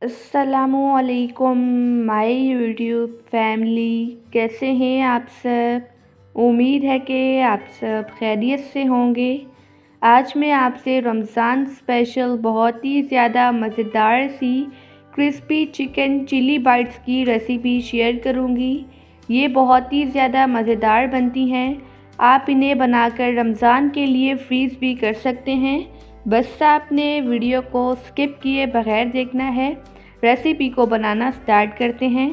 अस्सलामुअलैकुम my YouTube family, कैसे हैं आप सब। उम्मीद है कि आप सब खैरियत से होंगे। आज मैं आपसे रमज़ान स्पेशल बहुत ही ज़्यादा मज़ेदार सी क्रिस्पी चिकन चिली बाइट्स की रेसिपी शेयर करूंगी। ये बहुत ही ज़्यादा मज़ेदार बनती हैं। आप इन्हें बनाकर रमज़ान के लिए फ्रीज़ भी कर सकते हैं। बस आपने वीडियो को स्किप किए बगैर देखना है। रेसिपी को बनाना स्टार्ट करते हैं।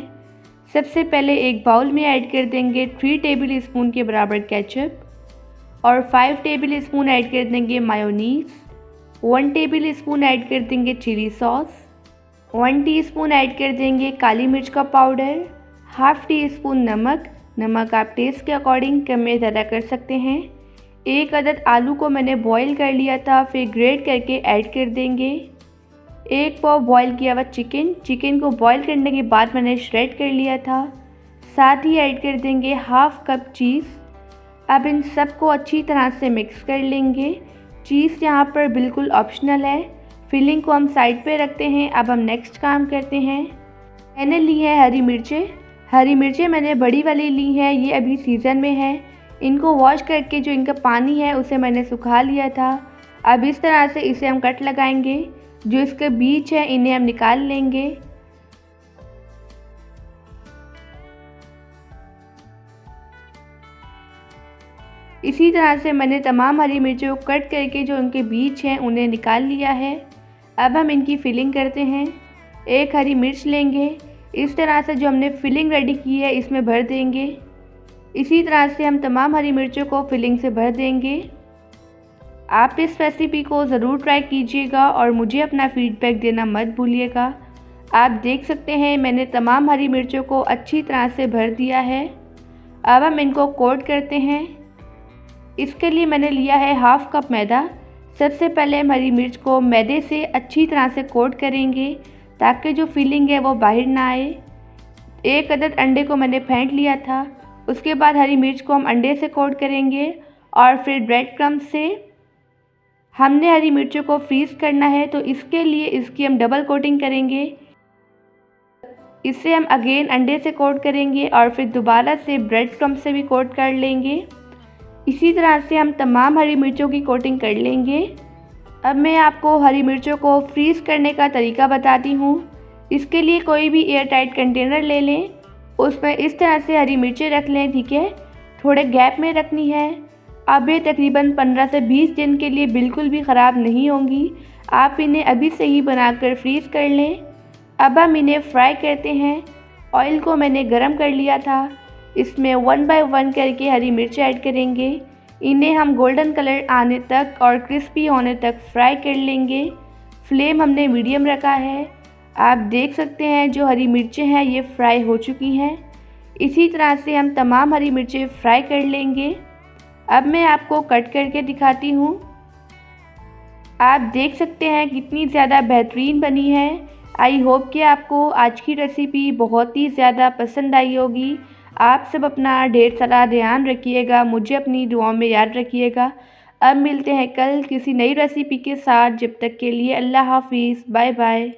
सबसे पहले एक बाउल में ऐड कर देंगे 3 टेबल स्पून के बराबर केचप और 5 टेबल स्पून ऐड कर देंगे मायोनीज़। 1 टेबल स्पून ऐड कर देंगे चिली सॉस। 1 टीस्पून ऐड कर देंगे काली मिर्च का पाउडर। हाफ़ टी स्पून नमक आप टेस्ट के अकॉर्डिंग कम या ज़्यादा कर सकते हैं। 1 अदद आलू को मैंने बॉईल कर लिया था, फिर ग्रेट करके ऐड कर देंगे। 1 पाव बॉईल किया हुआ चिकन को बॉईल करने के बाद मैंने श्रेड कर लिया था। साथ ही ऐड कर देंगे हाफ़ कप चीज़। अब इन सबको अच्छी तरह से मिक्स कर लेंगे। चीज़ यहाँ पर बिल्कुल ऑप्शनल है। फिलिंग को हम साइड पे रखते हैं। अब हम नेक्स्ट काम करते हैं। मैंने ली है हरी मिर्चें मैंने बड़ी वाली ली हैं, ये अभी सीज़न में है। इनको वॉश करके जो इनका पानी है उसे मैंने सुखा लिया था। अब इस तरह से इसे हम कट लगाएंगे। जो इसके बीज है इन्हें हम निकाल लेंगे। इसी तरह से मैंने तमाम हरी मिर्चों को कट करके जो इनके बीज हैं उन्हें निकाल लिया है। अब हम इनकी फिलिंग करते हैं। 1 हरी मिर्च लेंगे, इस तरह से जो हमने फिलिंग रेडी की है इसमें भर देंगे। इसी तरह से हम तमाम हरी मिर्चों को फिलिंग से भर देंगे। आप इस रेसिपी को ज़रूर ट्राई कीजिएगा और मुझे अपना फीडबैक देना मत भूलिएगा। आप देख सकते हैं मैंने तमाम हरी मिर्चों को अच्छी तरह से भर दिया है। अब हम इनको कोट करते हैं। इसके लिए मैंने लिया है हाफ़ कप मैदा। सबसे पहले हम हरी मिर्च को मैदे से अच्छी तरह से कोट करेंगे ताकि जो फिलिंग है वो बाहर ना आए। 1 अदद अंडे को मैंने फेंट लिया था। उसके बाद हरी मिर्च को हम अंडे से कोट करेंगे और फिर ब्रेड क्रम्ब से हमने हरी मिर्चों को फ्रीज़ करना है, तो इसके लिए इसकी हम डबल कोटिंग करेंगे। इससे हम अगेन अंडे से कोट करेंगे और फिर दोबारा से ब्रेड क्रम्ब से भी कोट कर लेंगे। इसी तरह से हम तमाम हरी मिर्चों की कोटिंग कर लेंगे। अब मैं आपको हरी मिर्चों को फ्रीज़ करने का तरीका बताती हूँ। इसके लिए कोई भी एयर टाइट कंटेनर ले लें, उसमें इस तरह से हरी मिर्चें रख लें, ठीक है। थोड़े गैप में रखनी है। अब ये तकरीबन 15 से 20 दिन के लिए बिल्कुल भी ख़राब नहीं होंगी। आप इन्हें अभी से ही बनाकर फ्रीज़ कर लें। अब हम इन्हें फ्राई करते हैं। ऑयल को मैंने गरम कर लिया था। इसमें 1 बाय 1 करके हरी मिर्च ऐड करेंगे। इन्हें हम गोल्डन कलर आने तक और क्रिस्पी होने तक फ्राई कर लेंगे। फ्लेम हमने मीडियम रखा है। आप देख सकते हैं जो हरी मिर्चें हैं ये फ्राई हो चुकी हैं। इसी तरह से हम तमाम हरी मिर्चें फ्राई कर लेंगे। अब मैं आपको कट करके दिखाती हूँ। आप देख सकते हैं कितनी ज़्यादा बेहतरीन बनी है। आई होप कि आपको आज की रेसिपी बहुत ही ज़्यादा पसंद आई होगी। आप सब अपना ढेर सारा ध्यान रखिएगा, मुझे अपनी दुआओं में याद रखिएगा। अब मिलते हैं कल किसी नई रेसिपी के साथ। जब तक के लिए अल्लाह हाफिज़, बाय बाय।